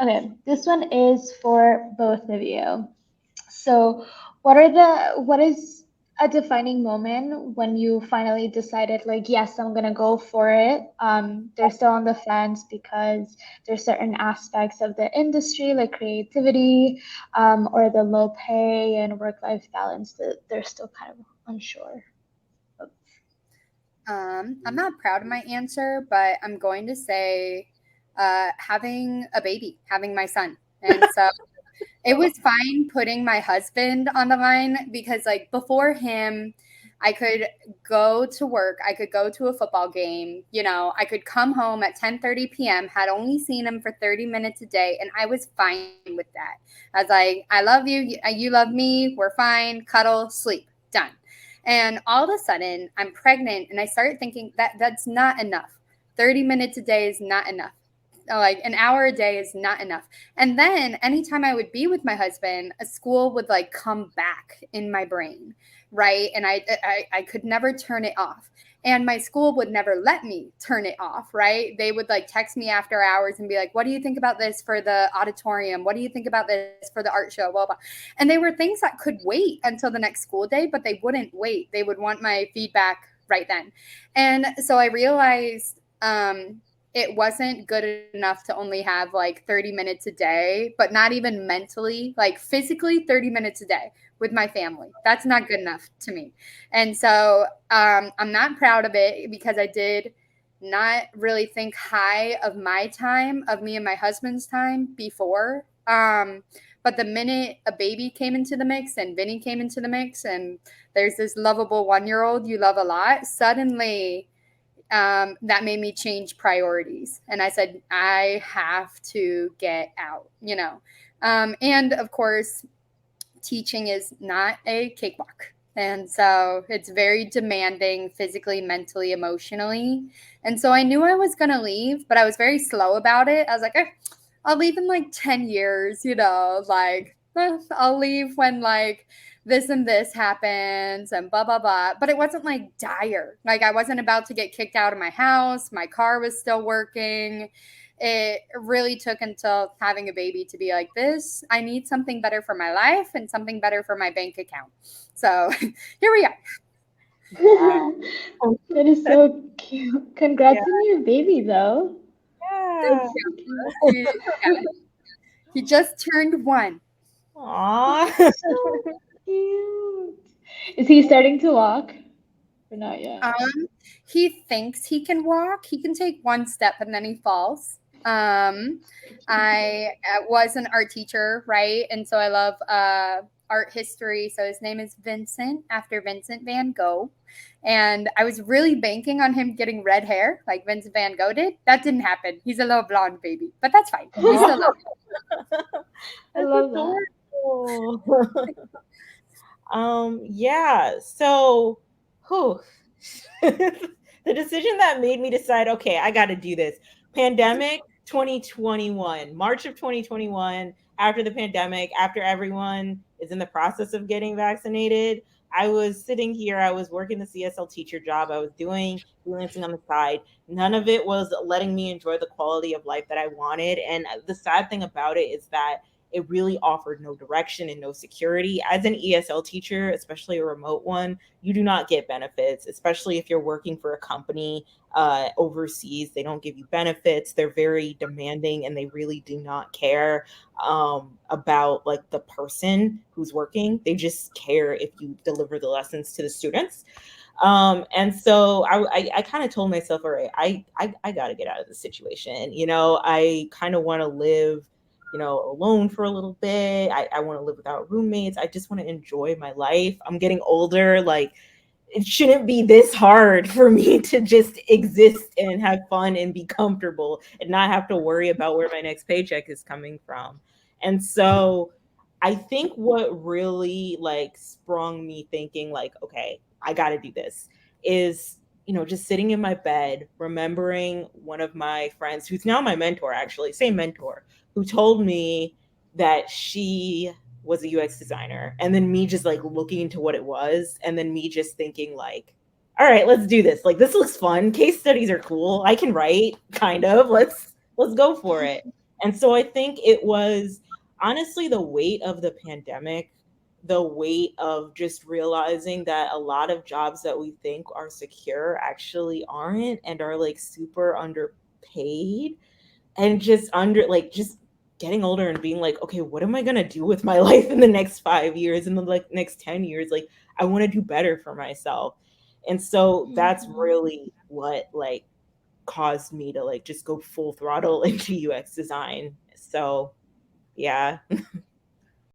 Okay, this one is for both of you. So, what is a defining moment when you finally decided, like, yes, I'm gonna go for it? They're still on the fence because there's certain aspects of the industry, like creativity, or the low pay and work-life balance that they're still kind of unsure of. I'm not proud of my answer, but I'm going to say having a baby, having my son. And so it was fine putting my husband on the line because, like, before him, I could go to work, I could go to a football game, I could come home at 10:30 p.m., had only seen him for 30 minutes a day, and I was fine with that. I was like, I love you, you love me, we're fine, cuddle, sleep, done. And all of a sudden, I'm pregnant, and I started thinking that that's not enough. 30 minutes a day is not enough. Like an hour a day is not enough. And then anytime I would be with my husband, a school would like come back in my brain, right? And I could never turn it off. And my school would never let me turn it off, right? They would like text me after hours and be like, "What do you think about this for the auditorium? What do you think about this for the art show?" Blah, blah. And they were things that could wait until the next school day, but they wouldn't wait. They would want my feedback right then. And so I realized it wasn't good enough to only have like 30 minutes a day, but not even mentally, like physically 30 minutes a day with my family. That's not good enough to me. And so I'm not proud of it because I did not really think high of my time, of me and my husband's time before. But the minute a baby came into the mix and Vinny came into the mix, and there's this lovable 1-year old you love a lot, suddenly that made me change priorities. And I said, I have to get out. And of course, teaching is not a cakewalk. And so it's very demanding physically, mentally, emotionally. And so I knew I was going to leave, but I was very slow about it. I was like, I'll leave in like 10 years, like I'll leave when like this and this happens and blah, blah, blah. But it wasn't like dire. Like I wasn't about to get kicked out of my house. My car was still working. It really took until having a baby to be like this. I need something better for my life and something better for my bank account. So here we are. Wow. That is so cute. Yeah. Congrats on your baby, though. Thank Yeah. you. He just turned 1. Aw. So cute. Is he starting to walk? Or not yet? He thinks he can walk. He can take one step and then he falls. I was an art teacher, right? And so I love art history. So his name is Vincent, after Vincent van Gogh. And I was really banking on him getting red hair like Vincent van Gogh did. That didn't happen. He's a little blonde baby, but that's fine. We still love I That's love that. adorable. Yeah. So, whew. The decision that made me decide, okay, I got to do this. Pandemic 2021, March of 2021, after the pandemic, after everyone is in the process of getting vaccinated, I was sitting here, I was working the CSL teacher job, I was doing freelancing on the side. None of it was letting me enjoy the quality of life that I wanted. And the sad thing about it is that it really offered no direction and no security. As an ESL teacher, especially a remote one, you do not get benefits, especially if you're working for a company overseas. They don't give you benefits. They're very demanding and they really do not care about like the person who's working. They just care if you deliver the lessons to the students. And so I kind of told myself, all right, I got to get out of this situation. I kind of want to live alone for a little bit. I want to live without roommates. I just want to enjoy my life. I'm getting older. Like, it shouldn't be this hard for me to just exist and have fun and be comfortable and not have to worry about where my next paycheck is coming from. And so I think what really like sprung me thinking like, okay, I got to do this is, just sitting in my bed, remembering one of my friends who's now my mentor, actually, same mentor, who told me that she was a UX designer. And then me just like looking into what it was. And then me just thinking like, all right, let's do this. Like, this looks fun. Case studies are cool. I can write kind of. Let's go for it. And so I think it was honestly the weight of the pandemic, the weight of just realizing that a lot of jobs that we think are secure actually aren't and are like super underpaid, and just just getting older and being like, okay, what am I going to do with my life in the next 5 years, in the like next 10 years? Like, I want to do better for myself. And so that's Mhm. really what like caused me to like just go full throttle into UX design. So yeah.